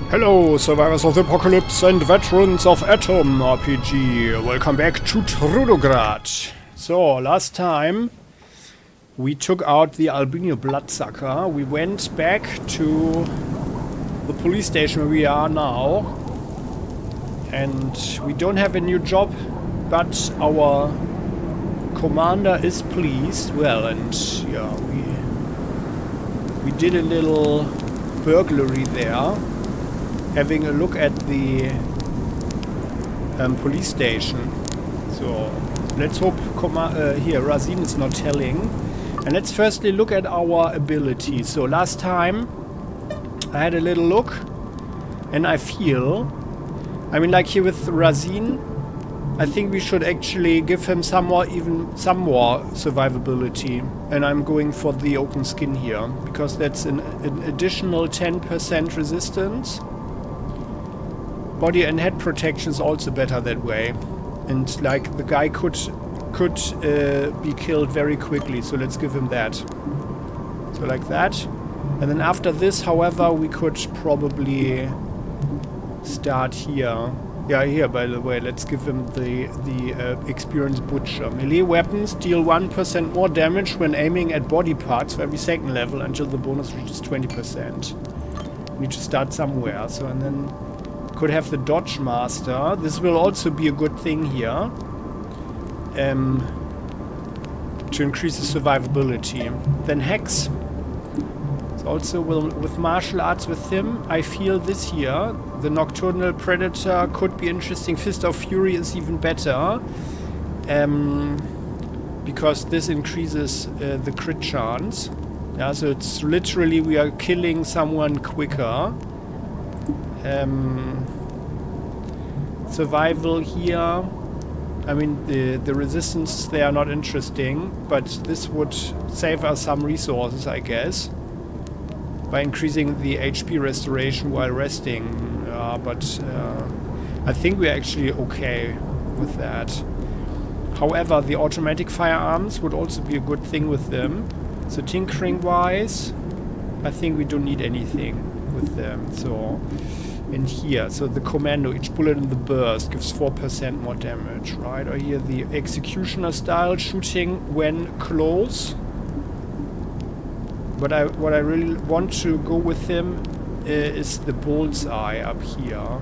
Hello, survivors of the apocalypse and veterans of Atom RPG. Welcome back to Trudograd. So, last time we took out the albino bloodsucker. We went back to the police station where we are now. And we don't have a new job, but our commander is pleased. Well, and yeah, we did a little burglary there. Having a look at the police station. So let's hope here Razin is not telling. And let's firstly look at our abilities. So last time I had a little look and I feel, I mean, like here with Razin, I think we should actually give him some more survivability. And I'm going for the open skin here because that's an additional 10% resistance. Body and head protection is also better that way, and like the guy could be killed very quickly. So let's give him that. So like that, and then after this, however, we could probably start here. Yeah, here by the way, let's give him the experienced butcher. Melee weapons deal 1% more damage when aiming at body parts for every second level until the bonus reaches 20%. We need to start somewhere. So and then. Could have the Dodge Master. This will also be a good thing here. To increase the survivability. Then Hex. So also with martial arts with him. I feel this here. The Nocturnal Predator could be interesting. Fist of Fury is even better. Because this increases the crit chance. Yeah, so it's literally we are killing someone quicker. Survival here. I mean, the resistance, they are not interesting, but this would save us some resources, I guess, by increasing the HP restoration while resting. But I think we're actually okay with that. However, the automatic firearms would also be a good thing with them. So tinkering wise, I think we don't need anything with them. So. In here, so the commando, each bullet in the burst gives 4% more damage, right? Or here the executioner style, shooting when close. But what I really want to go with him is the bullseye up here.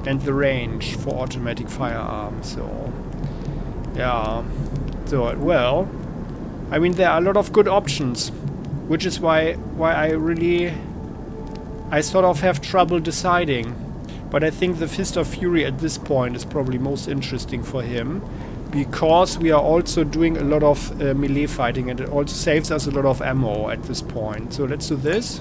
And the range for automatic firearms, so... Yeah. So, well... I mean, there are a lot of good options. Which is why I sort of have trouble deciding, but I think the Fist of Fury at this point is probably most interesting for him, because we are also doing a lot of melee fighting, and it also saves us a lot of ammo at this point. So let's do this.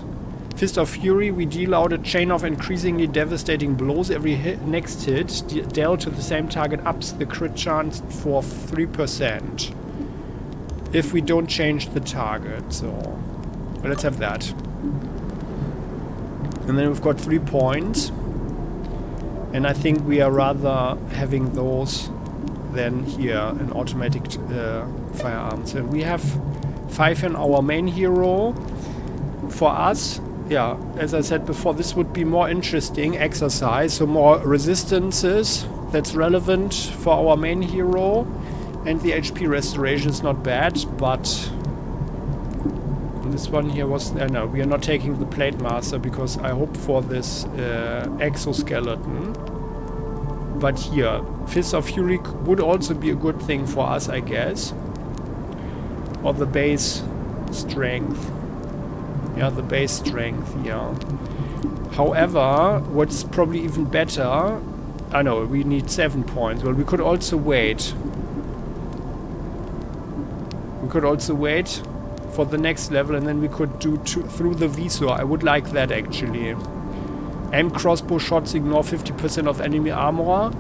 Fist of Fury, we deal out a chain of increasingly devastating blows. Every next hit dealt to the same target ups the crit chance for 3%. If we don't change the target, so... Well, let's have that. And then we've got 3 points. And I think we are rather having those than here, an automatic firearms. And we have 5 in our main hero. For us, yeah, as I said before, this would be more interesting exercise. So more resistances, that's relevant for our main hero. And the HP restoration is not bad, but... This one here was... no, we are not taking the Plate Master because I hope for this exoskeleton. But here, Fist of Fury would also be a good thing for us, I guess. Or the base strength. Yeah, the base strength, yeah. However, what's probably even better... I know, we need 7 points. Well, we could also wait. We could also wait for the next level, and then we could do through the visor. I would like that actually. Aim crossbow shots ignore 50% of enemy armor,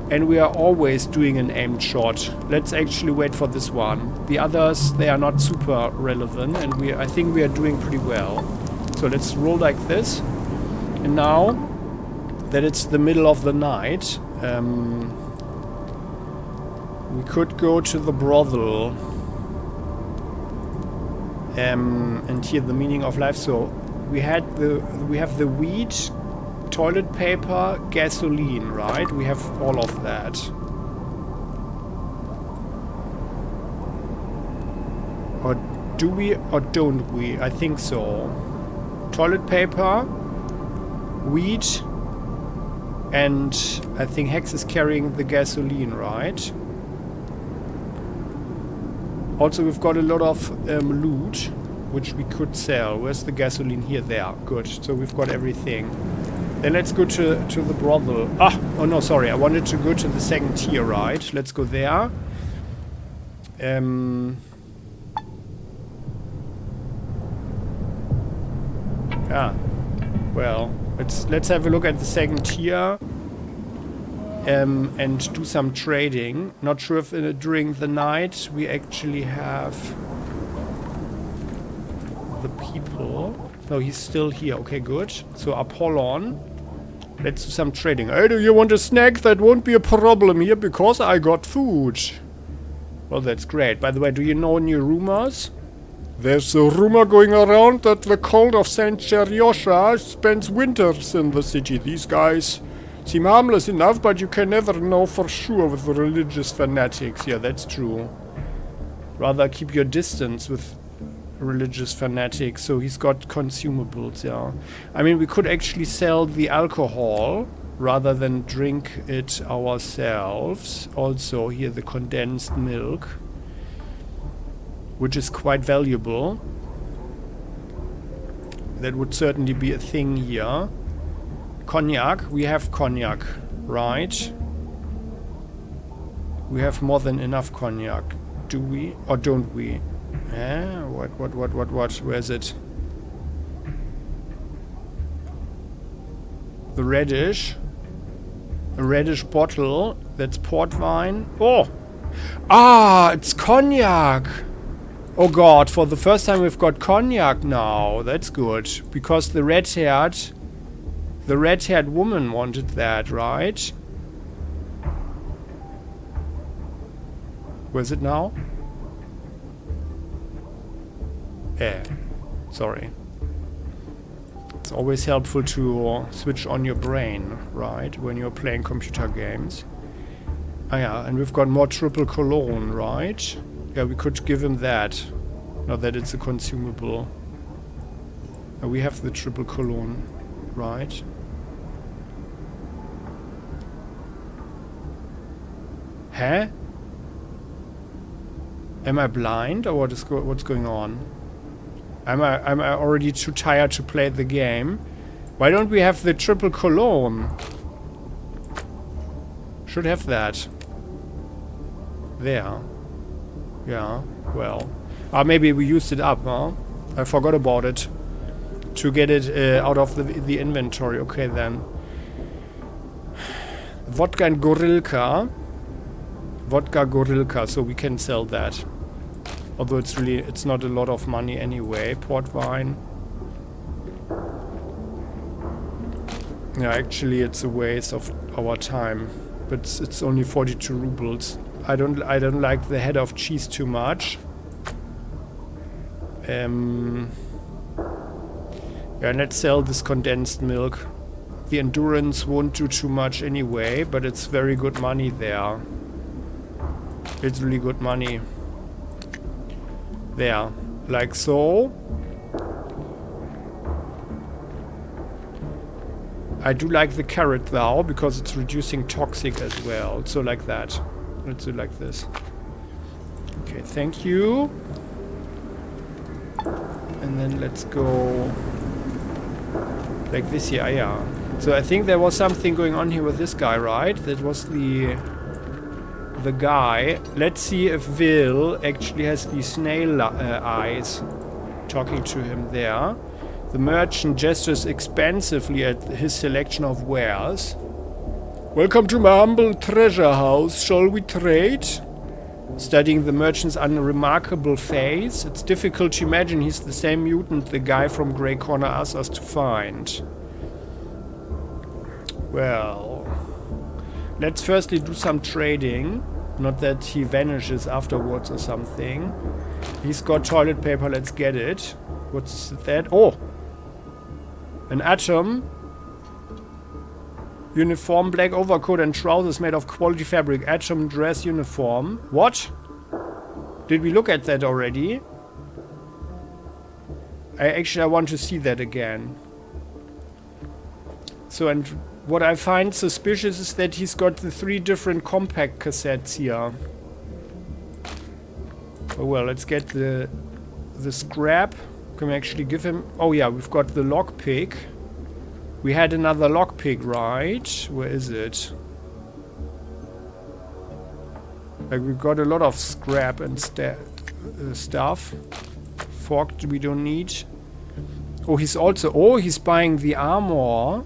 and we are always doing an aimed shot. Let's actually wait for this one. The others, they are not super relevant, and I think we are doing pretty well. So let's roll like this. And now that it's the middle of the night, we could go to the brothel. And here the meaning of life. So We have the wheat, toilet paper, gasoline, right? We have all of that. Or do we or don't we? I think so. Toilet paper, wheat, and I think Hex is carrying the gasoline, right? Also, we've got a lot of loot, which we could sell. Where's the gasoline? Here, there. Good. So we've got everything. Then let's go to the brothel. Ah! Oh no, sorry. I wanted to go to the second tier, right? Let's go there. Ah. Well, let's have a look at the second tier. And do some trading. Not sure if during the night we actually have the people. No, he's still here. Okay, good. So Apollon. Let's do some trading. Hey, do you want a snack? That won't be a problem here because I got food. Well, that's great. By the way, do you know any rumors? There's a rumor going around that the cult of Saint Cheryosha spends winters in the city. These guys seem harmless enough, but you can never know for sure with the religious fanatics. Yeah, that's true. Rather keep your distance with religious fanatics. So he's got consumables, yeah. I mean, we could actually sell the alcohol rather than drink it ourselves. Also, here the condensed milk, which is quite valuable. That would certainly be a thing here. Cognac, we have cognac, right? We have more than enough cognac. Do we? Or don't we? What? Where is it? The reddish. A reddish bottle. That's port wine. Oh! Ah, it's cognac! Oh god, for the first time we've got cognac now. That's good. Because the red-haired woman wanted that, right? Where's it now? Sorry. It's always helpful to switch on your brain, right? When you're playing computer games. Ah yeah, and we've got more triple cologne, right? Yeah, we could give him that. Now that it's a consumable. Now we have the triple cologne, right? Huh? Am I blind or what's going on? Am I already too tired to play the game? Why don't we have the triple cologne? Should have that. There. Yeah, well. Maybe we used it up, huh? I forgot about it. To get it out of the inventory. Okay, then. Vodka and Gorilka. Vodka Gorilka, so we can sell that. Although it's not a lot of money anyway. Port wine. Yeah, actually it's a waste of our time. But it's only 42 rubles. I don't like the head of cheese too much. Yeah, let's sell this condensed milk. The endurance won't do too much anyway, but it's very good money there. It's really good money. There. Like so. I do like the carrot though, because it's reducing toxic as well. So like that. Let's do like this. Okay, thank you. And then let's go like this here. Yeah. So I think there was something going on here with this guy, right? That was the guy. Let's see if Will actually has the snail eyes talking to him there. The merchant gestures expansively at his selection of wares. Welcome to my humble treasure house. Shall we trade? Studying the merchant's unremarkable face, it's difficult to imagine he's the same mutant the guy from Grey Corner asked us to find. Well, let's firstly do some trading. Not that he vanishes afterwards or something. He's got toilet paper, let's get it. What's that? Oh! An Atom uniform, black overcoat and trousers made of quality fabric. Atom dress uniform. What? Did we look at that already? I want to see that again. So, and what I find suspicious is that he's got the 3 different compact cassettes here. Oh well, let's get the scrap. Can we actually give him... Oh yeah, we've got the lockpick. We had another lockpick, right? Where is it? Like, we've got a lot of scrap and stuff. Fork we don't need. Oh, he's also... Oh, he's buying the armor.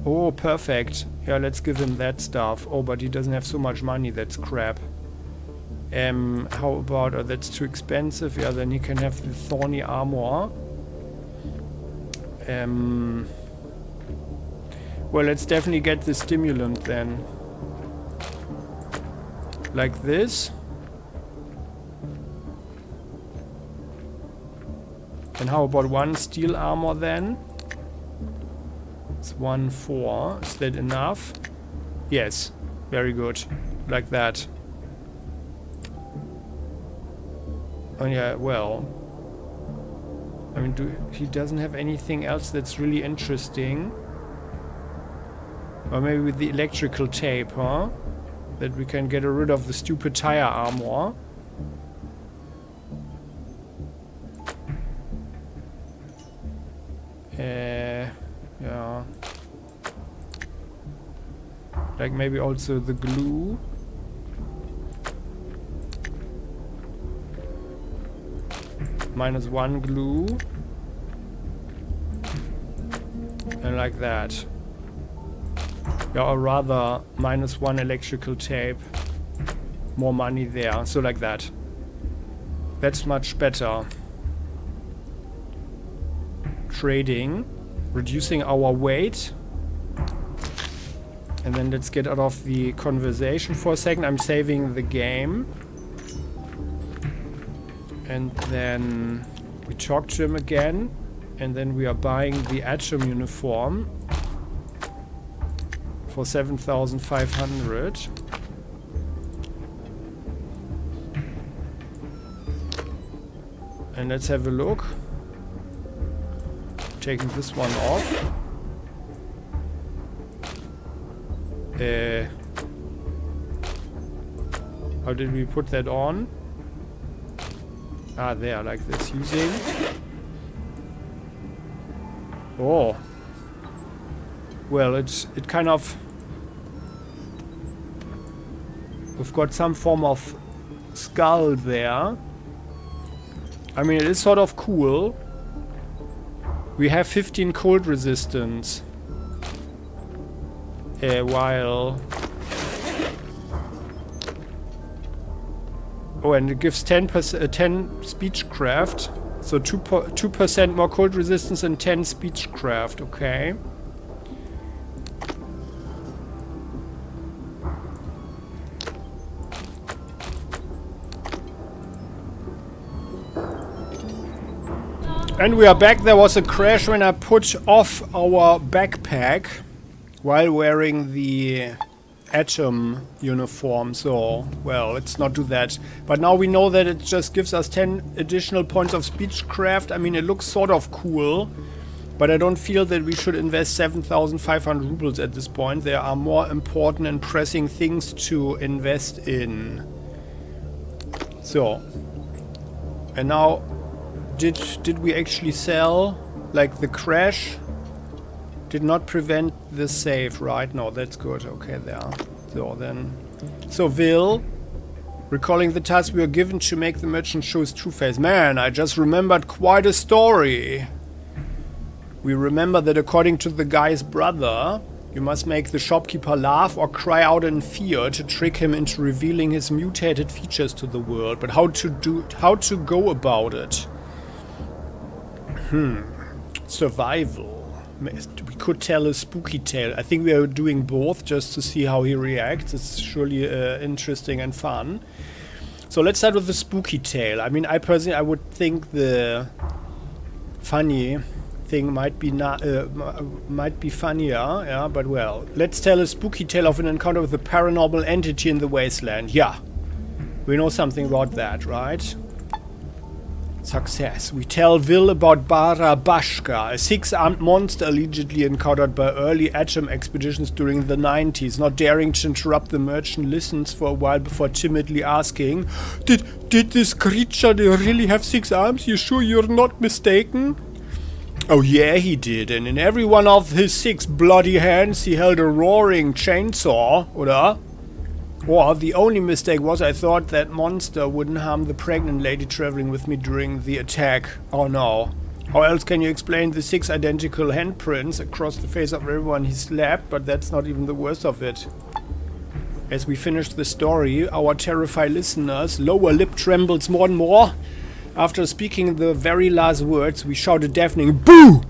Oh, perfect. Yeah, let's give him that stuff. Oh, but he doesn't have so much money. That's crap. How about... Oh, that's too expensive. Yeah, then he can have the thorny armor. Well, let's definitely get the stimulant then. Like this. And how about 1 steel armor then? It's 1-4. Is that enough? Yes. Very good. Like that. Oh yeah, well. I mean, he doesn't have anything else that's really interesting. Or maybe with the electrical tape, huh? That we can get rid of the stupid tire armor. Yeah. Like maybe also the glue. -1 glue. And like that. Yeah, or rather, -1 electrical tape. More money there. So like that. That's much better. Trading. Reducing our weight. And then let's get out of the conversation for a second. I'm saving the game. And then we talk to him again. And then we are buying the Atom uniform. For 7,500. And let's have a look. Taking this one off. How did we put that on? Ah, there, like this. Using. Oh. Well, it kind of... We've got some form of skull there. I mean, it is sort of cool. We have 15 cold resistance. While... Oh, and it gives 10 speechcraft. So 2% more cold resistance and 10 speechcraft, okay. And we are back. There was a crash when I put off our backpack while wearing the Atom uniform. So, well, let's not do that. But now we know that it just gives us 10 additional points of speechcraft. I mean, it looks sort of cool, but I don't feel that we should invest 7,500 rubles at this point. There are more important and pressing things to invest in. So, and now... Did we actually sell? Like the crash did not prevent the save, right? No, that's good. Okay, there. So then... So Will, recalling the task we were given to make the merchant show his true face. Man, I just remembered quite a story. We remember that according to the guy's brother, you must make the shopkeeper laugh or cry out in fear to trick him into revealing his mutated features to the world. But how to go about it? Survival. We could tell a spooky tale. I think we are doing both just to see how he reacts. It's surely interesting and fun. So let's start with the spooky tale. I mean, I personally, I would think the funny thing might be might be funnier, yeah, but well. Let's tell a spooky tale of an encounter with a paranormal entity in the Wasteland. Yeah. We know something about that, right? Success. We tell Will about Barabashka, a 6-armed monster allegedly encountered by early atom expeditions during the 90s. Not daring to interrupt, the merchant listens for a while before timidly asking, Did this creature really have 6 arms? You sure you're not mistaken? Oh yeah, he did, and in every one of his 6 bloody hands he held a roaring chainsaw, oder? Or the only mistake was I thought that monster wouldn't harm the pregnant lady traveling with me during the attack. Oh no. How else can you explain the 6 identical handprints across the face of everyone he slapped? But that's not even the worst of it. As we finish the story, our terrified listeners' lower lip trembles more and more. After speaking the very last words, we shout a deafening boo!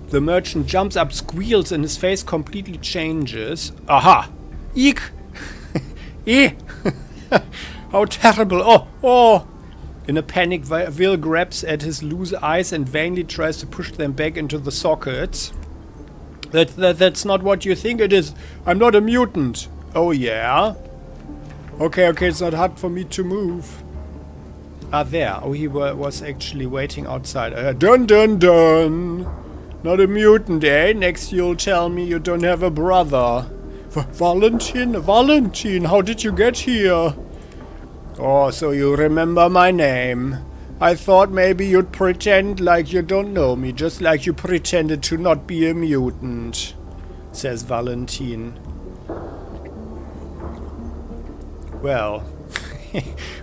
The merchant jumps up, squeals, and his face completely changes. Aha! Eek! Eh! How terrible! Oh! In a panic, Will grabs at his loose eyes and vainly tries to push them back into the sockets. That's not what you think it is. I'm not a mutant. Oh yeah? Okay, it's not hard for me to move. Ah, there. Oh, he was actually waiting outside. Dun! Not a mutant, eh? Next you'll tell me you don't have a brother. Valentin, how did you get here? Oh, so you remember my name. I thought maybe you'd pretend like you don't know me, just like you pretended to not be a mutant, says Valentin. Well,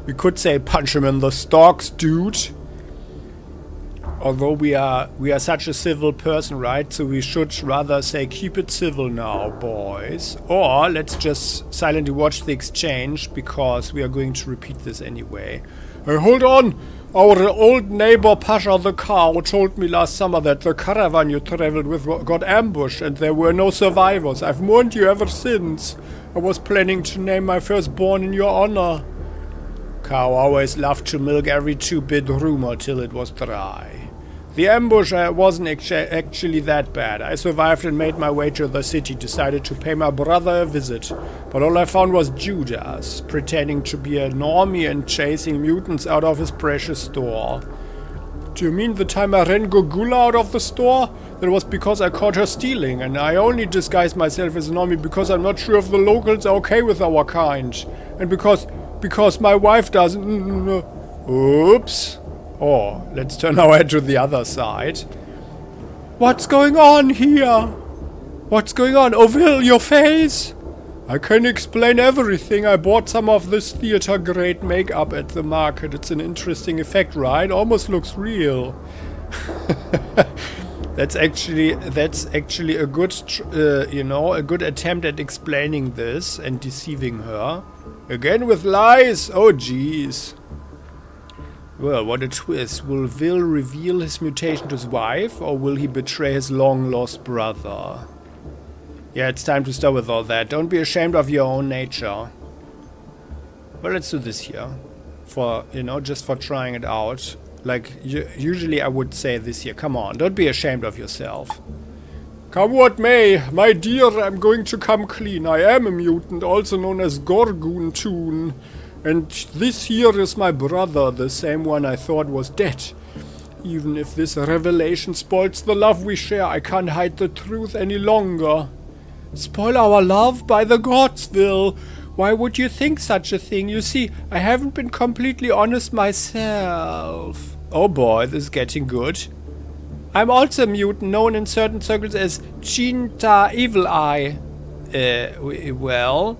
we could say punch him in the stalks, dude. Although we are such a civil person, right? So we should rather say keep it civil now, boys. Or let's just silently watch the exchange, because we are going to repeat this anyway. Hey, hold on! Our old neighbor Pasha the cow told me last summer that the caravan you traveled with got ambushed and there were no survivors. I've mourned you ever since. I was planning to name my firstborn in your honor. Cow always loved to milk every 2-bit rumor till it was dry. The ambush wasn't actually that bad. I survived and made my way to the city, decided to pay my brother a visit. But all I found was Judas, pretending to be a normie and chasing mutants out of his precious store. Do you mean the time I ran Gogula out of the store? That was because I caught her stealing, and I only disguised myself as a normie because I'm not sure if the locals are okay with our kind. And because my wife doesn't... Oops. Oh, let's turn our head to the other side. What's going on here? What's going on? Oh, Will, your face? I can explain everything. I bought some of this theater-grade makeup at the market. It's an interesting effect, right? Almost looks real. That's actually a good, a good attempt at explaining this and deceiving her. Again with lies? Oh, jeez. Well, what a twist. Will Will reveal his mutation to his wife, or will he betray his long-lost brother? Yeah, it's time to stop with all that. Don't be ashamed of your own nature. Well, let's do this here. For, just for trying it out. Like, usually I would say this here. Come on, don't be ashamed of yourself. Come what may, my dear, I'm going to come clean. I am a mutant, also known as Gorgoon. And this here is my brother, the same one I thought was dead. Even if this revelation spoils the love we share, I can't hide the truth any longer. Spoil our love? By the gods, Will. Why would you think such a thing? You see, I haven't been completely honest myself. Oh boy, this is getting good. I'm also a mutant, known in certain circles as Chinta Evil Eye. Well...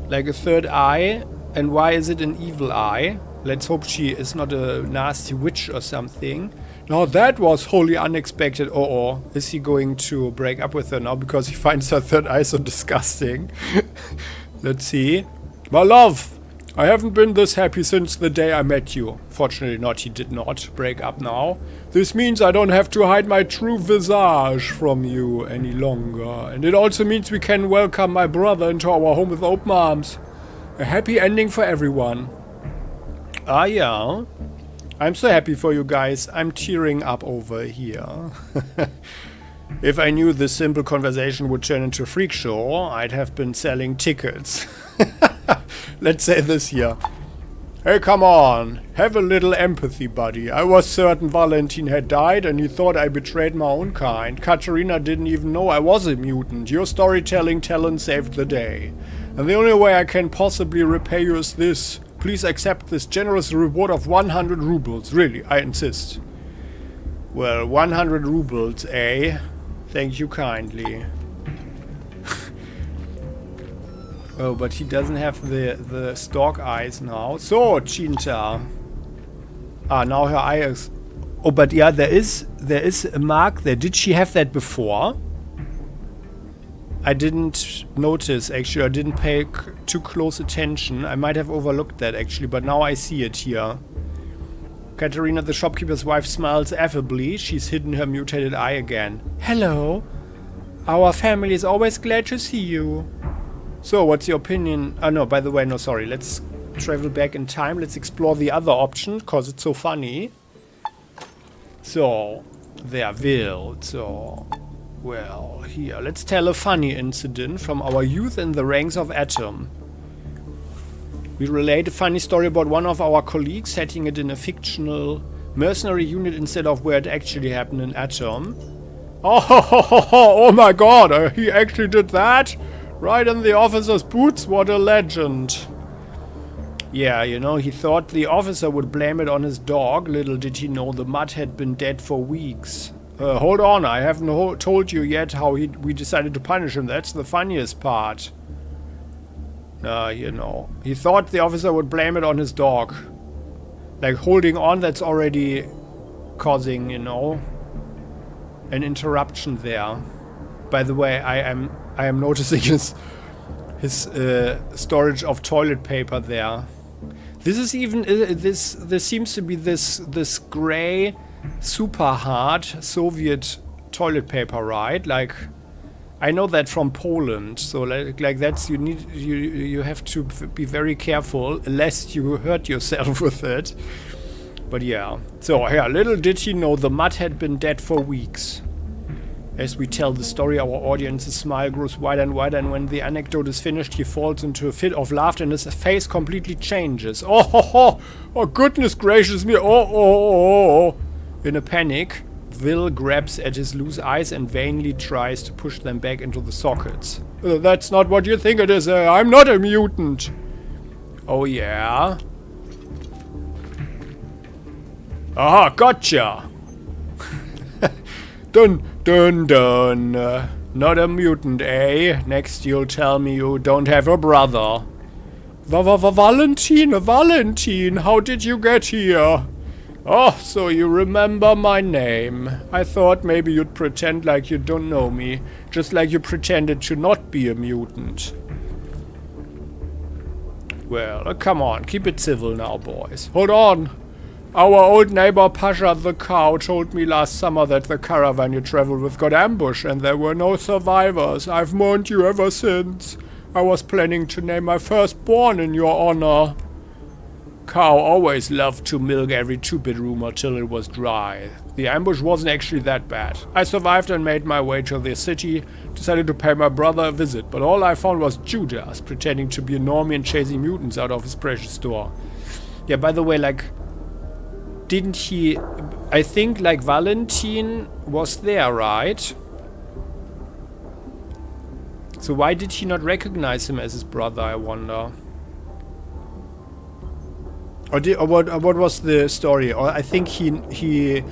like a third eye. And why is it an evil eye? Let's hope she is not a nasty witch or something. Now that was wholly unexpected. Oh, is he going to break up with her now because he finds her third eye so disgusting? Let's see. My love, I haven't been this happy since the day I met you. Fortunately not, he did not break up now. This means I don't have to hide my true visage from you any longer. And it also means we can welcome my brother into our home with open arms. A happy ending for everyone. Ah, yeah. I'm so happy for you guys. I'm tearing up over here. If I knew this simple conversation would turn into a freak show, I'd have been selling tickets. Let's say this here. Hey, come on. Have a little empathy, buddy. I was certain Valentin had died and he thought I betrayed my own kind. Katerina didn't even know I was a mutant. Your storytelling talent saved the day. And the only way I can possibly repay you is this. Please accept this generous reward of 100 rubles. Really, I insist. Well, 100 rubles, eh? Thank you kindly. Oh, but he doesn't have the stalk eyes now. So, Chinta. Ah, now her eye is... Oh, but yeah, there is a mark there. Did she have that before? I didn't notice, actually. I didn't pay too close attention. I might have overlooked that, actually, but now I see it here. Katerina, the shopkeeper's wife, smiles affably. She's hidden her mutated eye again. Hello. Our family is always glad to see you. So, what's your opinion? Oh, no, by the way, no, sorry. Let's travel back in time. Let's explore the other option, because it's so funny. So, there will. So, well, here. Let's tell a funny incident from our youth in the ranks of Atom. We relate a funny story about one of our colleagues setting it in a fictional mercenary unit instead of where it actually happened in Atom. Oh my god, he actually did that? Right in the officer's boots? What a legend. Yeah, you know, he thought the officer would blame it on his dog. Little did he know the mutt had been dead for weeks. Hold on, I haven't told you yet how we decided to punish him. That's the funniest part. You know, he thought the officer would blame it on his dog. Like, holding on, that's already causing, you know, an interruption there. By the way, I am noticing his storage of toilet paper there. This is even this seems to be this gray, super hard Soviet toilet paper, right? Like, I know that from Poland, so like that's you have to be very careful lest you hurt yourself with it. But yeah, so yeah, little did he know the mutt had been dead for weeks. As we tell the story, our audience's smile grows wider and wider, and when the anecdote is finished, he falls into a fit of laughter and his face completely changes. Oh goodness gracious me, oh. In a panic, Will grabs at his loose eyes and vainly tries to push them back into the sockets. That's not what you think it is, I'm not a mutant. Oh yeah? Aha, gotcha! Dun. Not a mutant, eh? Next you'll tell me you don't have a brother. Valentin, how did you get here? Oh, so you remember my name. I thought maybe you'd pretend like you don't know me, just like you pretended to not be a mutant. Well, come on, keep it civil now, boys. Hold on. Our old neighbor Pasha the cow told me last summer that the caravan you traveled with got ambushed and there were no survivors. I've mourned you ever since. I was planning to name my firstborn in your honor. Cow always loved to milk every two-bit rumor till it was dry. The ambush wasn't actually that bad. I survived and made my way to the city, decided to pay my brother a visit, but all I found was Judas pretending to be a normie and chasing mutants out of his precious store. Yeah, by the way, like, didn't he... I think, like, Valentin was there, right? So why did he not recognize him as his brother, I wonder? Or what was the story? Or I think he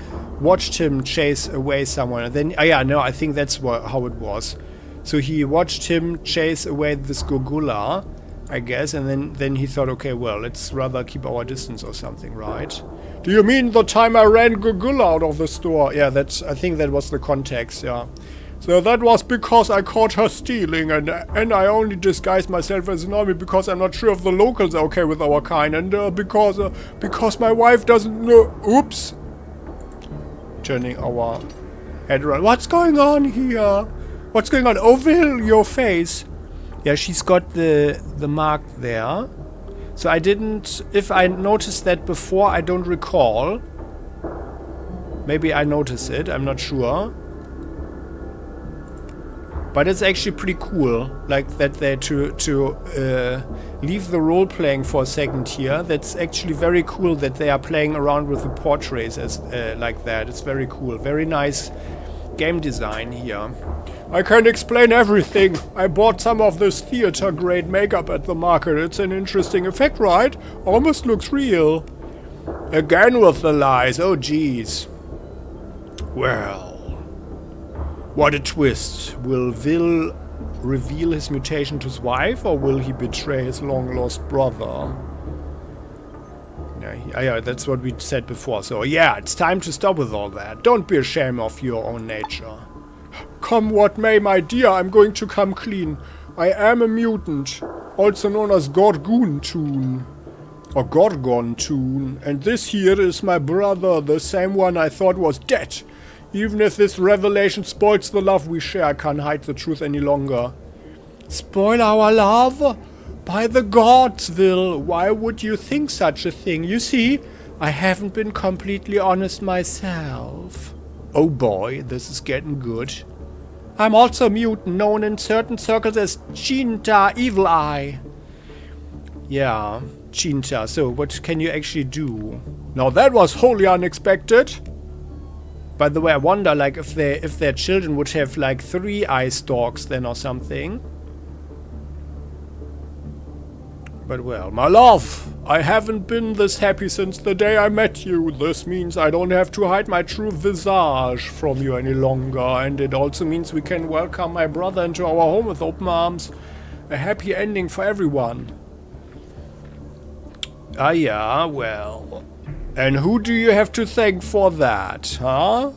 watched him chase away someone. And then, I think that's how it was. So he watched him chase away this Gurgula, I guess, and then he thought, okay, well, let's rather keep our distance or something, right? Do you mean the time I ran Gurgula out of the store? Yeah, I think that was the context, yeah. So that was because I caught her stealing, and I only disguised myself as an army because I'm not sure if the locals are okay with our kind, and because my wife doesn't know. Oops. Turning our head around. What's going on here? What's going on? Oh, Will, your face. Yeah, she's got the mark there. So I didn't... If I noticed that before, I don't recall. Maybe I noticed it, I'm not sure. But it's actually pretty cool, like that they leave the role-playing for a second here. That's actually very cool that they are playing around with the portraits as like that. It's very cool, very nice game design here. I can't explain everything. I bought some of this theater-grade makeup at the market. It's an interesting effect, right? Almost looks real. Again with the lies, oh jeez. Well... What a twist. Will Vil reveal his mutation to his wife, or will he betray his long-lost brother? Yeah, that's what we said before. So yeah, it's time to stop with all that. Don't be ashamed of your own nature. Come what may, my dear, I'm going to come clean. I am a mutant, also known as Gorgoon-toon. Or Gorgon-toon. And this here is my brother, the same one I thought was dead. Even if this revelation spoils the love we share, I can't hide the truth any longer. Spoil our love? By the gods, Vil, why would you think such a thing? You see, I haven't been completely honest myself. Oh boy, this is getting good. I'm also a mutant, known in certain circles as Chinta Evil Eye. Yeah, Chinta. So, what can you actually do? Now that was wholly unexpected. By the way, I wonder, like, if their children would have, like, 3 eye stalks then or something. But well, my love, I haven't been this happy since the day I met you. This means I don't have to hide my true visage from you any longer. And it also means we can welcome my brother into our home with open arms. A happy ending for everyone. Ah yeah, well... And who do you have to thank for that, huh?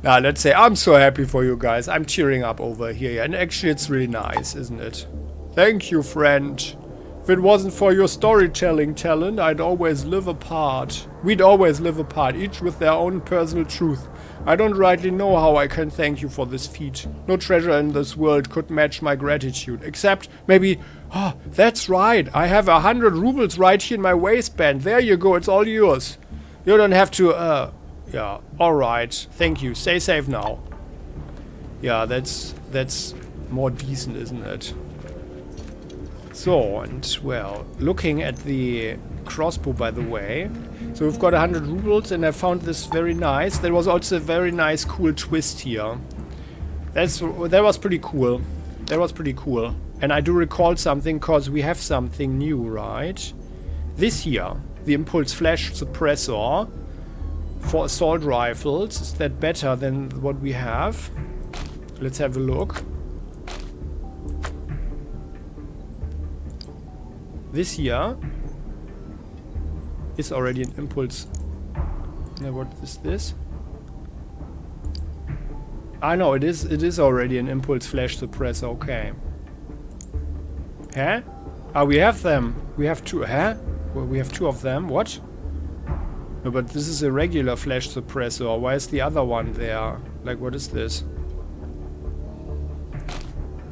Now, let's say I'm so happy for you guys. I'm tearing up over here. And actually, it's really nice, isn't it? Thank you, friend. If it wasn't for your storytelling talent, I'd always live apart. We'd always live apart, each with their own personal truth. I don't rightly know how I can thank you for this feat. No treasure in this world could match my gratitude. Except, maybe... Oh, that's right. I have 100 rubles right here in my waistband. There you go. It's all yours. You don't have to, yeah. Alright. Thank you. Stay safe now. Yeah, that's more decent, isn't it? So, and, well, looking at the crossbow, by the way. So we've got 100 rubles, and I found this very nice. There was also a very nice, cool twist here. That was pretty cool. That was pretty cool. And I do recall something, because we have something new, right? This here, the impulse flash suppressor for assault rifles. Is that better than what we have? Let's have a look. This here is already an impulse. Now, what is this? Ah, no, it is already an impulse flash suppressor. Okay. Huh? Ah, we have them. We have 2. Huh? Well, we have 2 of them. What? No, but this is a regular flash suppressor. Why is the other one there? Like, what is this?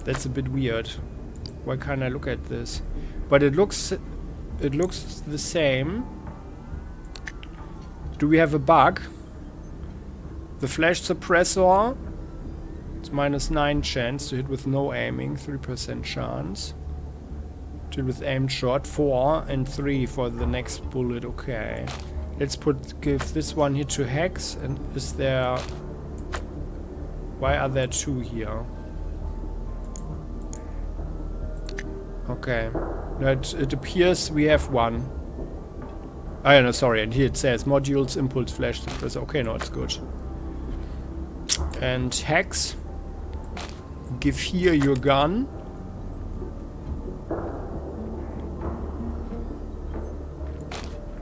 That's a bit weird. Why can't I look at this? But it looks the same. Do we have a bug? The flash suppressor. It's -9 chance to hit with no aiming, 3% chance. To hit with aimed shot, 4 and 3 for the next bullet. Okay. Let's give this one here to Hex. And is there... Why are there 2 here? Okay. It appears we have 1. Oh, no, sorry. And here it says modules, impulse, flash, suppressor. Okay, no, it's good. And Hex, give here your gun.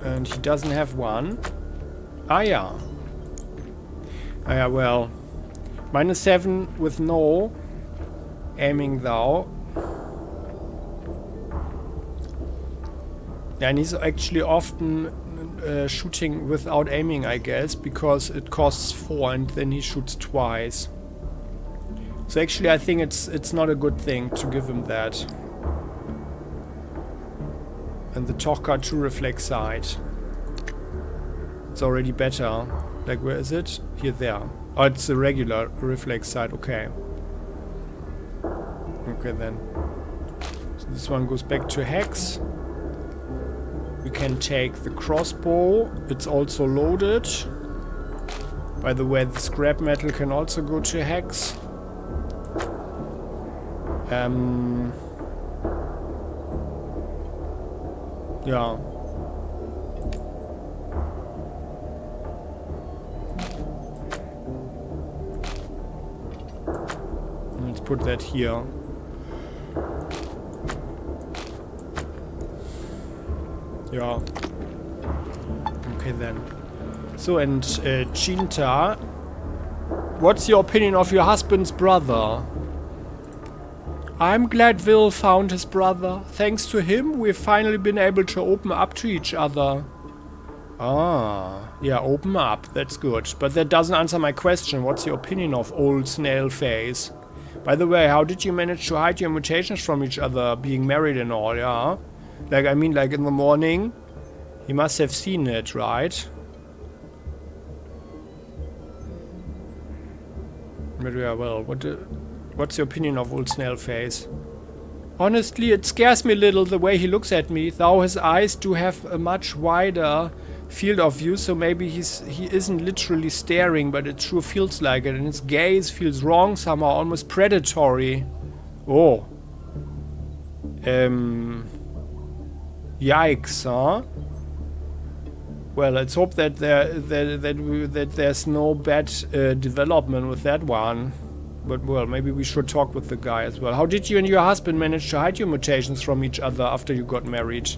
And he doesn't have 1. Ah, yeah. Ah, yeah, well. -7 with no aiming, though. Yeah, and he's actually often shooting without aiming, I guess, because it costs 4 and then he shoots twice. So actually I think it's not a good thing to give him that. And the Torka 2 reflex sight. It's already better. Like, where is it? Here, there. Oh, it's the regular reflex sight. Okay. Okay, then. So this one goes back to Hex. We can take the crossbow. It's also loaded. By the way, the scrap metal can also go to Hex. Yeah. Let's put that here. Yeah. Okay then. So, and Chinta, what's your opinion of your husband's brother? I'm glad Will found his brother. Thanks to him, we've finally been able to open up to each other. Ah, yeah, open up. That's good. But that doesn't answer my question. What's your opinion of old snail face? By the way, how did you manage to hide your mutations from each other, being married and all, yeah? Like, I mean, like in the morning, he must have seen it, right? But yeah, well, what's your opinion of old snail face? Honestly, it scares me a little the way he looks at me, though his eyes do have a much wider field of view, so maybe he isn't literally staring, but it sure feels like it, and his gaze feels wrong somehow, almost predatory. Oh. Yikes, huh? Well, let's hope that there's no bad development with that one. But, well, maybe we should talk with the guy as well. How did you and your husband manage to hide your mutations from each other after you got married?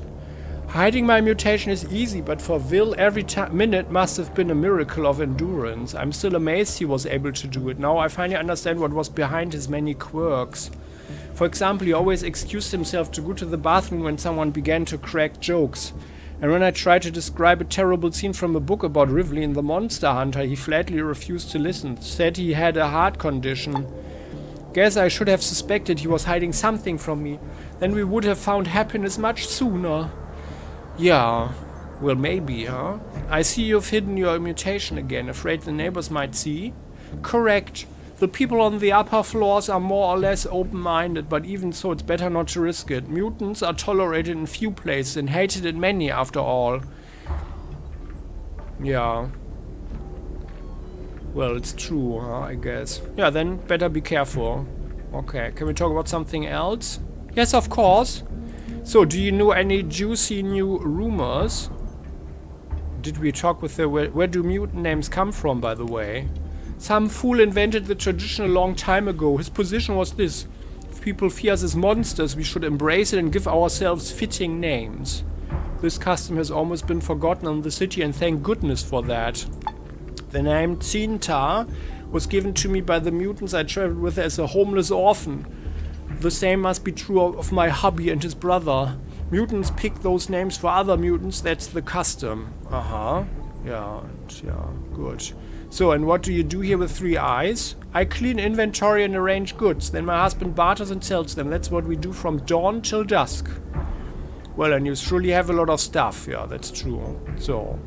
Hiding my mutation is easy, but for Will, every minute must have been a miracle of endurance. I'm still amazed he was able to do it. Now I finally understand what was behind his many quirks. For example, he always excused himself to go to the bathroom when someone began to crack jokes. And when I tried to describe a terrible scene from a book about Rivlin the Monster Hunter, he flatly refused to listen, said he had a heart condition. Guess I should have suspected he was hiding something from me. Then we would have found happiness much sooner. Yeah, well maybe, huh? I see you've hidden your mutation again, afraid the neighbors might see? Correct. The people on the upper floors are more or less open-minded, but even so it's better not to risk it. Mutants are tolerated in few places and hated in many, after all. Yeah. Well, it's true, huh, I guess. Yeah, then better be careful. Okay, can we talk about something else? Yes, of course. So, do you know any juicy new rumors? Did we talk with the... Where do mutant names come from, by the way? Some fool invented the tradition a long time ago. His position was this: if people fear us as monsters, we should embrace it and give ourselves fitting names. This custom has almost been forgotten in the city, and thank goodness for that. The name Chinta was given to me by the mutants I traveled with as a homeless orphan. The same must be true of my hubby and his brother. Mutants pick those names for other mutants, that's the custom. Uh-huh. Yeah, good. So, and what do you do here with 3 eyes? I clean inventory and arrange goods. Then my husband barters and sells them. That's what we do from dawn till dusk. Well, and you surely have a lot of stuff. Yeah, that's true. So,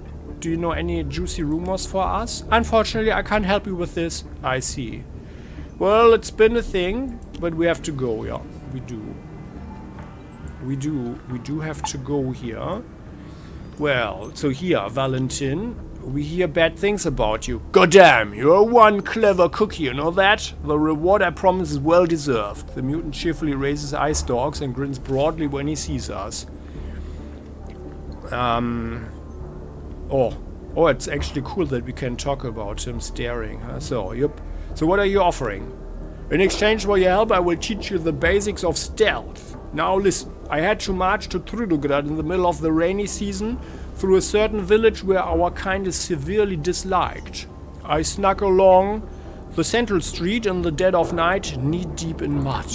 do you know any juicy rumors for us? Unfortunately, I can't help you with this. I see. Well, it's been a thing, but we have to go, yeah. We do have to go here. Well, so here, Valentin, we hear bad things about you. Goddamn, you're one clever cookie, you know that? The reward I promise is well deserved. The mutant cheerfully raises eye stalks and grins broadly when he sees us. Oh, it's actually cool that we can talk about him staring. Huh? So what are you offering? In exchange for your help, I will teach you the basics of stealth. Now listen, I had to march to Trudograd in the middle of the rainy season through a certain village where our kind is severely disliked. I snuck along the central street in the dead of night, knee-deep in mud.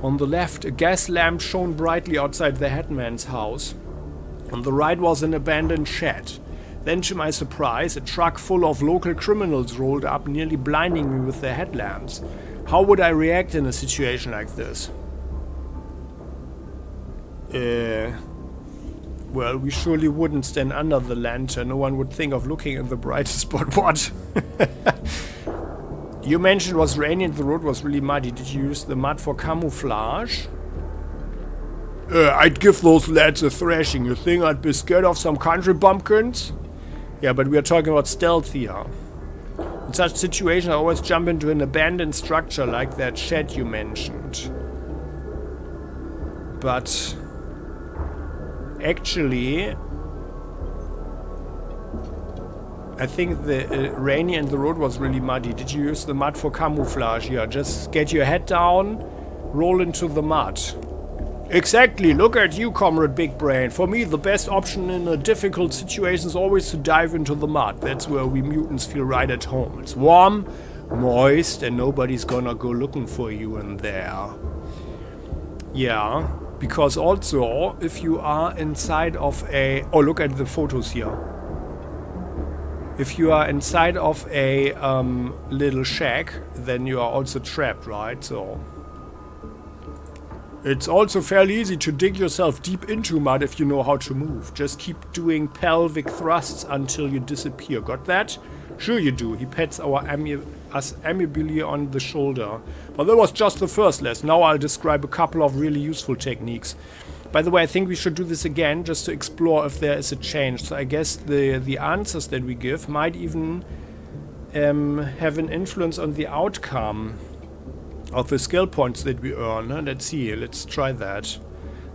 On the left, a gas lamp shone brightly outside the headman's house. On the right was an abandoned shed. Then, to my surprise, a truck full of local criminals rolled up, nearly blinding me with their headlamps. How would I react in a situation like this? Well, we surely wouldn't stand under the lantern. No one would think of looking in the brightest spot. What? You mentioned it was rainy and the road was really muddy. Did you use the mud for camouflage? I'd give those lads a thrashing. You think I'd be scared of some country bumpkins? Yeah, but we are talking about stealth here. In such situations, I always jump into an abandoned structure like that shed you mentioned. But actually, I think the rainy and the road was really muddy. Did you use the mud for camouflage? Yeah, just get your head down, roll into the mud. Exactly, look at you, Comrade Big Brain. For me, the best option in a difficult situation is always to dive into the mud. That's where we mutants feel right at home. It's warm, moist, and nobody's gonna go looking for you in there. Yeah, because also, if you are inside of a... Oh, look at the photos here. If you are inside of a little shack, then you are also trapped, right? So... It's also fairly easy to dig yourself deep into mud if you know how to move. Just keep doing pelvic thrusts until you disappear. Got that? Sure you do. He pats us amiably on the shoulder. But that was just the first lesson. Now I'll describe a couple of really useful techniques. By the way, I think we should do this again just to explore if there is a change. So I guess the answers that we give might even have an influence on the outcome of the skill points that we earn. Huh? Let's see, let's try that.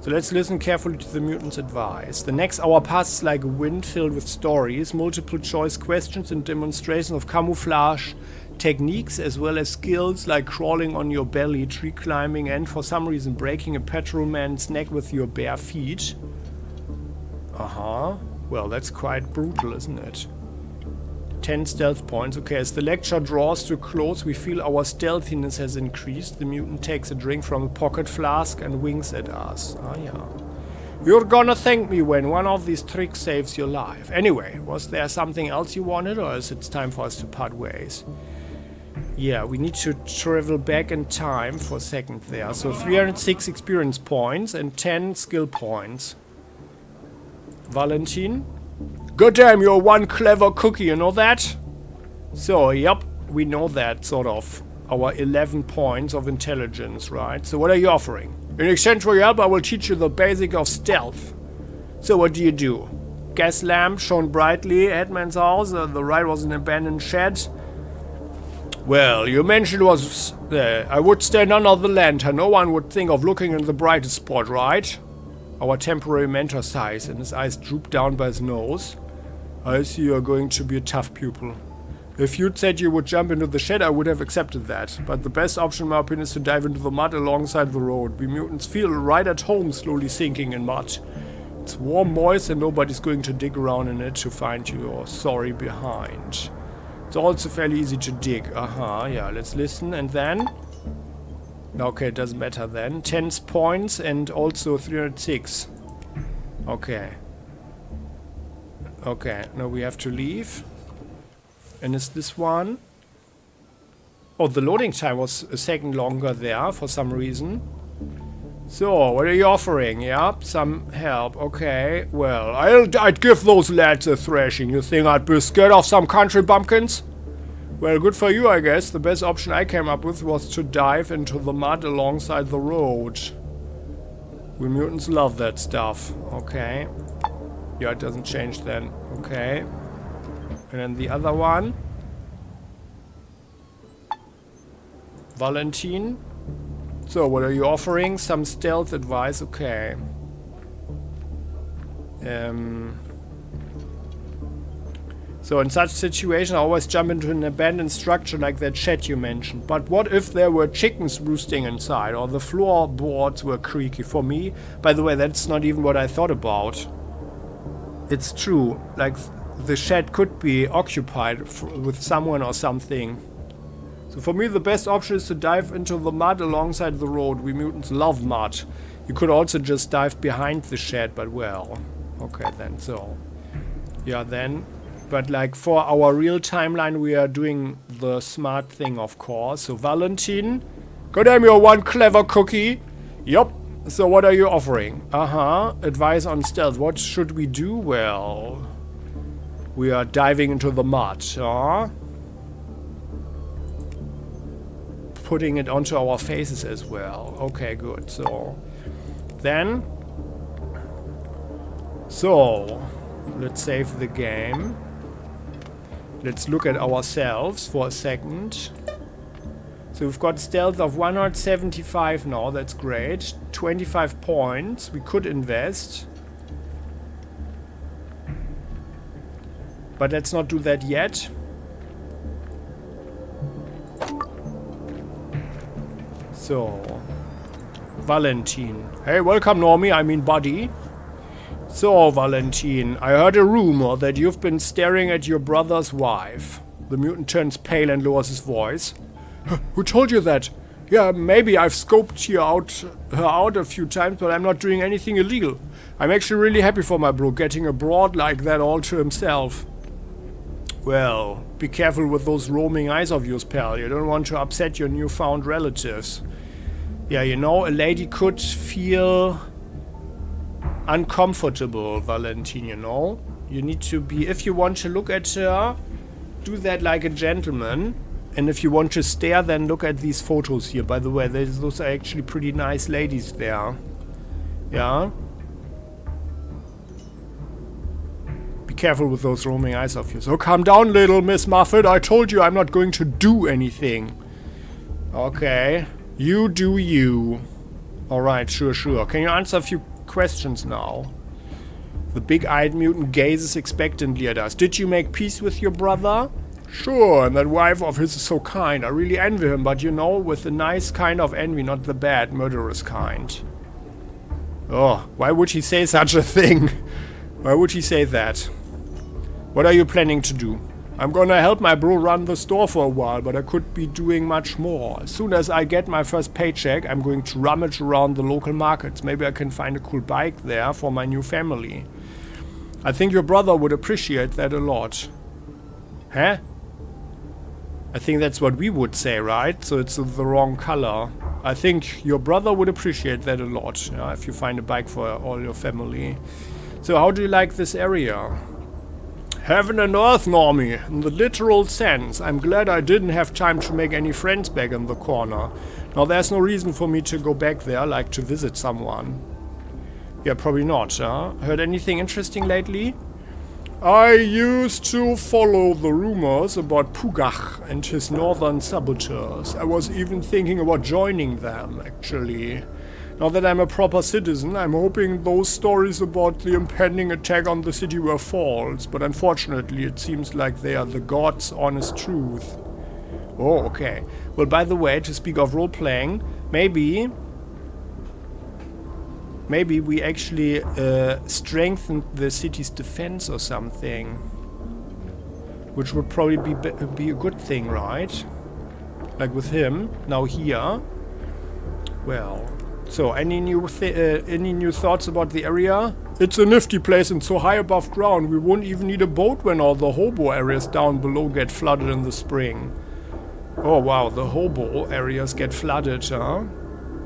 So let's listen carefully to the mutant's advice. The next hour passes like a wind filled with stories, multiple choice questions and demonstrations of camouflage techniques, as well as skills like crawling on your belly, tree climbing, and for some reason breaking a patrolman's neck with your bare feet. Well, that's quite brutal, isn't it? 10 stealth points. Okay, as the lecture draws to a close, we feel our stealthiness has increased. The mutant takes a drink from a pocket flask and winks at us. Ah, yeah. You're gonna thank me when one of these tricks saves your life. Anyway, was there something else you wanted, or is it time for us to part ways? Yeah, we need to travel back in time for a second there. So 306 experience points and 10 skill points. Valentin? God damn, you're one clever cookie, you know that? So, yep, we know that, sort of. Our 11 points of intelligence, right? So what are you offering? In exchange for your help, I will teach you the basic of stealth. So what do? Gas lamp shone brightly, Headman's house, the right was an abandoned shed. Well, you mentioned it was... I would stand under the lantern, no one would think of looking in the brightest spot, right? Our temporary mentor sighs, and his eyes droop down by his nose. I see you're going to be a tough pupil. If you'd said you would jump into the shed, I would have accepted that. But the best option, in my opinion, is to dive into the mud alongside the road. We mutants feel right at home slowly sinking in mud. It's warm, moist, and nobody's going to dig around in it to find your sorry behind. It's also fairly easy to dig. Yeah, let's listen. And then... Okay, it doesn't matter then. 10 points and also 306. Okay. Okay, now we have to leave. And is this one? Oh, the loading time was a second longer there for some reason. So, what are you offering? Yep, some help. Okay, well, I'd give those lads a thrashing. You think I'd be scared of some country bumpkins? Well, good for you, I guess. The best option I came up with was to dive into the mud alongside the road. We mutants love that stuff. Okay. Yeah, it doesn't change then. Okay. And then the other one. Valentin. So, what are you offering? Some stealth advice. Okay. So in such situation, I always jump into an abandoned structure like that shed you mentioned. But what if there were chickens roosting inside, or the floorboards were creaky? For me, by the way, that's not even what I thought about. It's true, like the shed could be occupied with someone or something. So for me, the best option is to dive into the mud alongside the road. We mutants love mud. You could also just dive behind the shed, but well, okay then, so. Yeah, then. But like for our real timeline, we are doing the smart thing, of course. So Valentin, goddamn, you're one clever cookie. Yup, So what are you offering? Advice on stealth. What should we do? Well, we are diving into the mud, putting it onto our faces as well. Okay, good. So let's save the game. Let's look at ourselves for a second. So we've got stealth of 175 now. That's great. 25 points. We could invest. But let's not do that yet. So, Valentin. Hey, welcome, Normie. I mean, buddy. So, Valentin, I heard a rumor that you've been staring at your brother's wife. The mutant turns pale and lowers his voice. Who told you that? Yeah, maybe I've scoped her out a few times, but I'm not doing anything illegal. I'm actually really happy for my bro getting abroad like that all to himself. Well, be careful with those roaming eyes of yours, pal. You don't want to upset your newfound relatives. Yeah, you know, a lady could feel uncomfortable, Valentin, you know. You need to be, if you want to look at her, do that like a gentleman. And if you want to stare, then look at these photos here. By the way, those are actually pretty nice ladies there. Yeah. Be careful with those roaming eyes of yours. Oh, calm down, little Miss Muffet. I told you I'm not going to do anything. Okay. You do you. Alright, sure. Can you answer a few questions now? The big-eyed mutant gazes expectantly at us. Did you make peace with your brother? Sure, and that wife of his is so kind. I really envy him, but you know, with the nice kind of envy, not the bad, murderous kind. Oh, why would he say such a thing? Why would he say that? What are you planning to do? I'm gonna help my bro run the store for a while, but I could be doing much more. As soon as I get my first paycheck, I'm going to rummage around the local markets. Maybe I can find a cool bike there for my new family. I think your brother would appreciate that a lot. Huh? I think that's what we would say, right? So it's the wrong color. I think your brother would appreciate that a lot, yeah, if you find a bike for all your family. So how do you like this area? Heaven and earth, Normie, in the literal sense. I'm glad I didn't have time to make any friends back in the corner. Now there's no reason for me to go back there, like to visit someone. Yeah, probably not, huh? Heard anything interesting lately? I used to follow the rumors about Pugach and his northern saboteurs. I was even thinking about joining them, actually. Now that I'm a proper citizen, I'm hoping those stories about the impending attack on the city were false, but unfortunately it seems like they are the God's honest truth. Oh, okay. Well, by the way, to speak of role-playing, maybe we actually strengthened the city's defense or something. Which would probably be a good thing, right? Like with him, now here. Well, so any new thoughts about the area? It's a nifty place and so high above ground we won't even need a boat when all the hobo areas down below get flooded in the spring. Oh wow, the hobo areas get flooded, huh?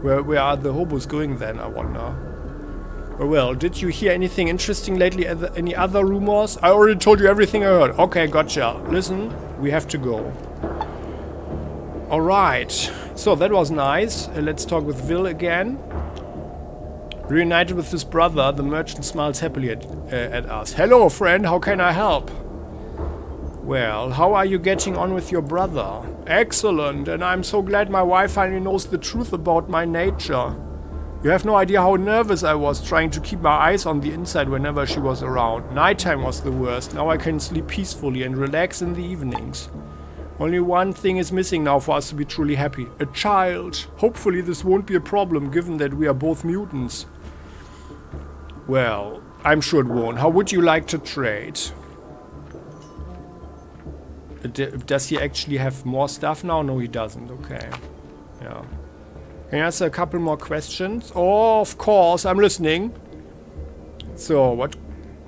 Where are the hobos going then, I wonder? Well, did you hear anything interesting lately? Any other rumors? I already told you everything I heard. Okay, gotcha. Listen, we have to go. Alright. So, that was nice. Let's talk with Will again. Reunited with his brother, the merchant smiles happily at us. Hello, friend. How can I help? Well, how are you getting on with your brother? Excellent. And I'm so glad my wife finally knows the truth about my nature. You have no idea how nervous I was trying to keep my eyes on the inside whenever she was around. Nighttime was the worst. Now I can sleep peacefully and relax in the evenings. Only one thing is missing now for us to be truly happy. A child. Hopefully this won't be a problem given that we are both mutants. Well, I'm sure it won't. How would you like to trade? Does he actually have more stuff now? No, he doesn't. Okay. Yeah. Can you answer a couple more questions? Oh, of course, I'm listening. So, what...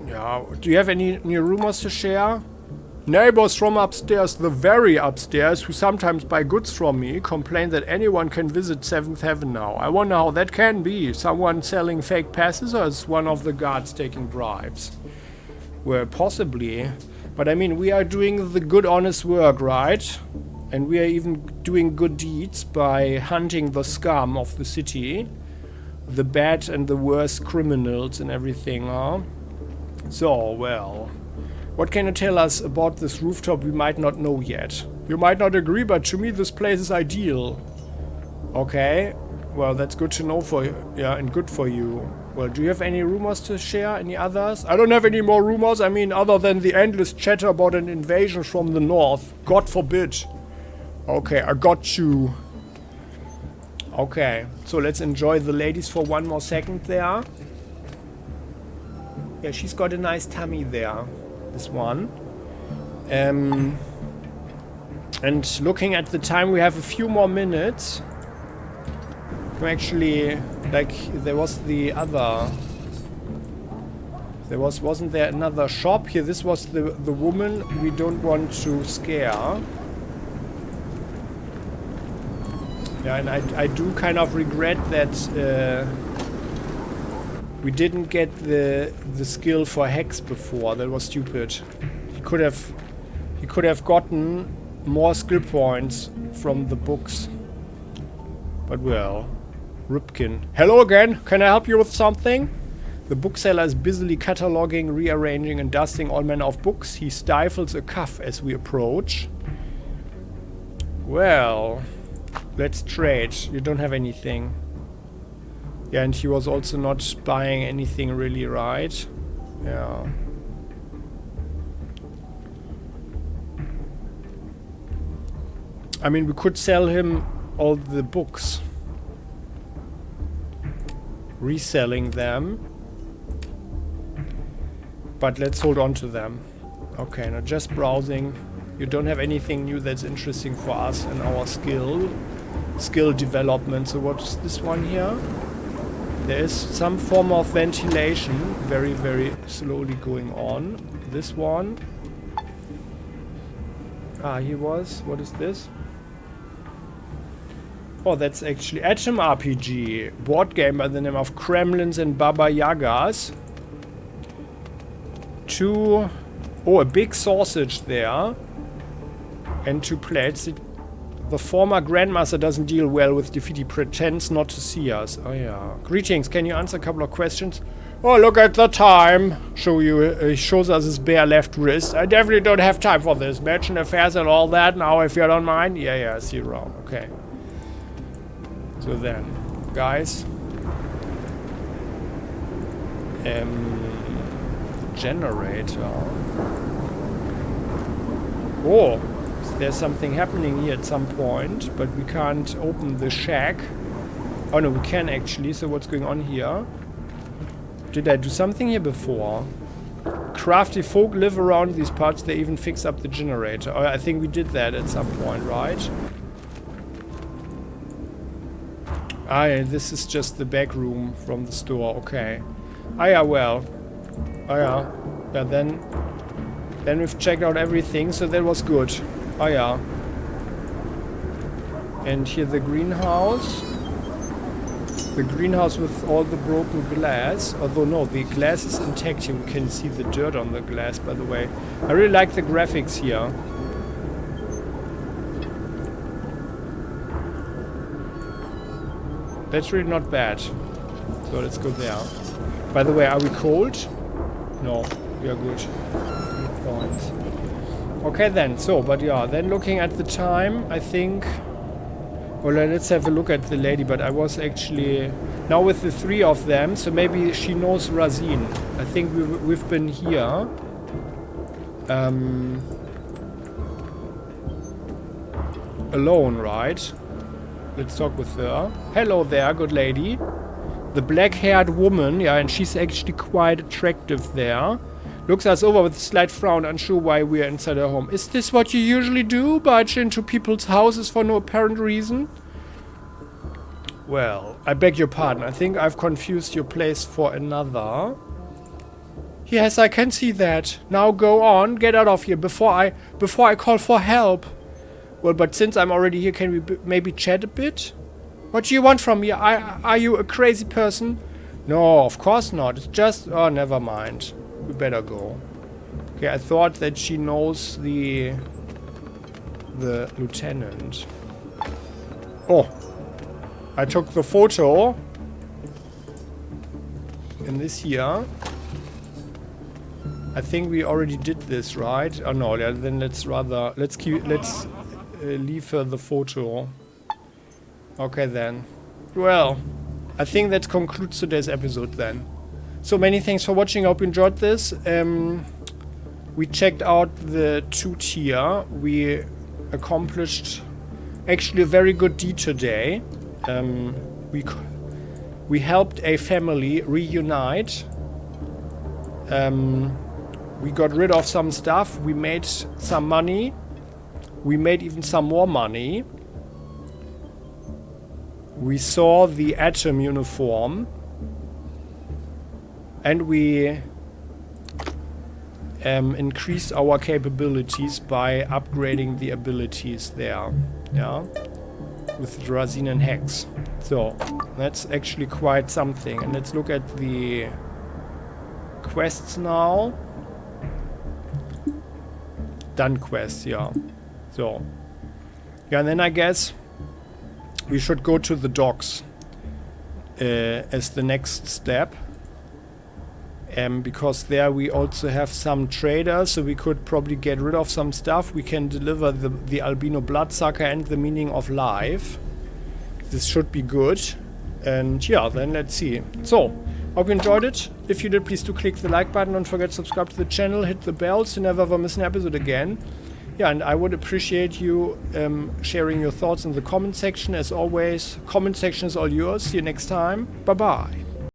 Yeah, do you have any new rumors to share? Neighbors from upstairs, the very upstairs, who sometimes buy goods from me, complain that anyone can visit 7th Heaven now. I wonder how that can be. Someone selling fake passes, or is one of the guards taking bribes? Well, possibly. But I mean, we are doing the good, honest work, right? And we are even doing good deeds by hunting the scum of the city. The bad and the worst criminals and everything, huh? So, well... What can you tell us about this rooftop we might not know yet? You might not agree, but to me this place is ideal. Okay, well that's good to know for you. Yeah, and good for you. Well, do you have any rumors to share? Any others? I don't have any more rumors, I mean, other than the endless chatter about an invasion from the north. God forbid. Okay, I got you. Okay, so let's enjoy the ladies for one more second there. Yeah, she's got a nice tummy there. This one. And looking at the time, we have a few more minutes. Actually, like, there was the other... Wasn't there another shop? Here, this was the woman we don't want to scare. Yeah, and I do kind of regret that... we didn't get the skill for Hex before. That was stupid. He could have gotten more skill points from the books. But well, Ripkin. Hello again. Can I help you with something? The bookseller is busily cataloging, rearranging, and dusting all manner of books. He stifles a cough as we approach. Well, let's trade. You don't have anything. Yeah, and he was also not buying anything really, right? Yeah. I mean, we could sell him all the books. Reselling them. But let's hold on to them. Okay, now just browsing. You don't have anything new that's interesting for us and our skill development. So what's this one here? There is some form of ventilation, very, very slowly going on. This one. Ah, he was. What is this? Oh, that's actually Atom RPG. Board game by the name of Kremlins and Baba Yagas. Oh, a big sausage there. And 2 plates. The former Grandmaster doesn't deal well with defeat. He pretends not to see us. Oh yeah. Greetings, can you answer a couple of questions? Oh, look at the time. He shows us his bare left wrist. I definitely don't have time for this. Merchant affairs and all that now, if you don't mind. Yeah, see you around. Okay. So then, guys. Generator. Oh. There's something happening here at some point, but we can't open the shack. Oh no, we can actually, so what's going on here? Did I do something here before? Crafty folk live around these parts, they even fix up the generator. Oh, I think we did that at some point, right? Ah, yeah, this is just the back room from the store, okay. Ah yeah, well. Oh yeah. Yeah, then we've checked out everything, so that was good. Oh yeah. And here the greenhouse. The greenhouse with all the broken glass. Although no, the glass is intact. You can see the dirt on the glass, by the way. I really like the graphics here. That's really not bad. So let's go there. By the way, are we cold? No, we are good. 3 points. Okay then, so, but yeah, then looking at the time, I think... Well, let's have a look at the lady, but I was actually... Now with the 3 of them, so maybe she knows Razin. I think we've been here. Alone, right? Let's talk with her. Hello there, good lady. The black-haired woman, yeah, and she's actually quite attractive there. Looks us over with a slight frown, unsure why we are inside her home. Is this what you usually do? Barge into people's houses for no apparent reason? Well, I beg your pardon. I think I've confused your place for another. Yes, I can see that. Now go on, get out of here before I call for help. Well, but since I'm already here, can we maybe chat a bit? What do you want from me? Are you a crazy person? No, of course not. It's just... Oh, never mind. We better go. Okay, I thought that she knows the lieutenant. Oh. I took the photo. In this here. I think we already did this, right? Oh no, then let's leave her the photo. Okay then. Well, I think that concludes today's episode then. So many thanks for watching. I hope you enjoyed this. We checked out the 2 tier. We accomplished actually a very good deed today. We helped a family reunite. We got rid of some stuff. We made some money. We made even some more money. We saw the Atom uniform. And we increased our capabilities by upgrading the abilities there. Yeah. With Drazine and Hex. So, that's actually quite something. And let's look at the quests now. Done quests, yeah. So, yeah, and then I guess we should go to the docks as the next step. Because there we also have some traders, so we could probably get rid of some stuff. We can deliver the albino bloodsucker and the meaning of life. This should be good. And yeah, then let's see. So, hope you enjoyed it. If you did, please do click the like button. Don't forget to subscribe to the channel. Hit the bell so you never ever miss an episode again. Yeah, and I would appreciate you sharing your thoughts in the comment section. As always, comment section is all yours. See you next time. Bye-bye.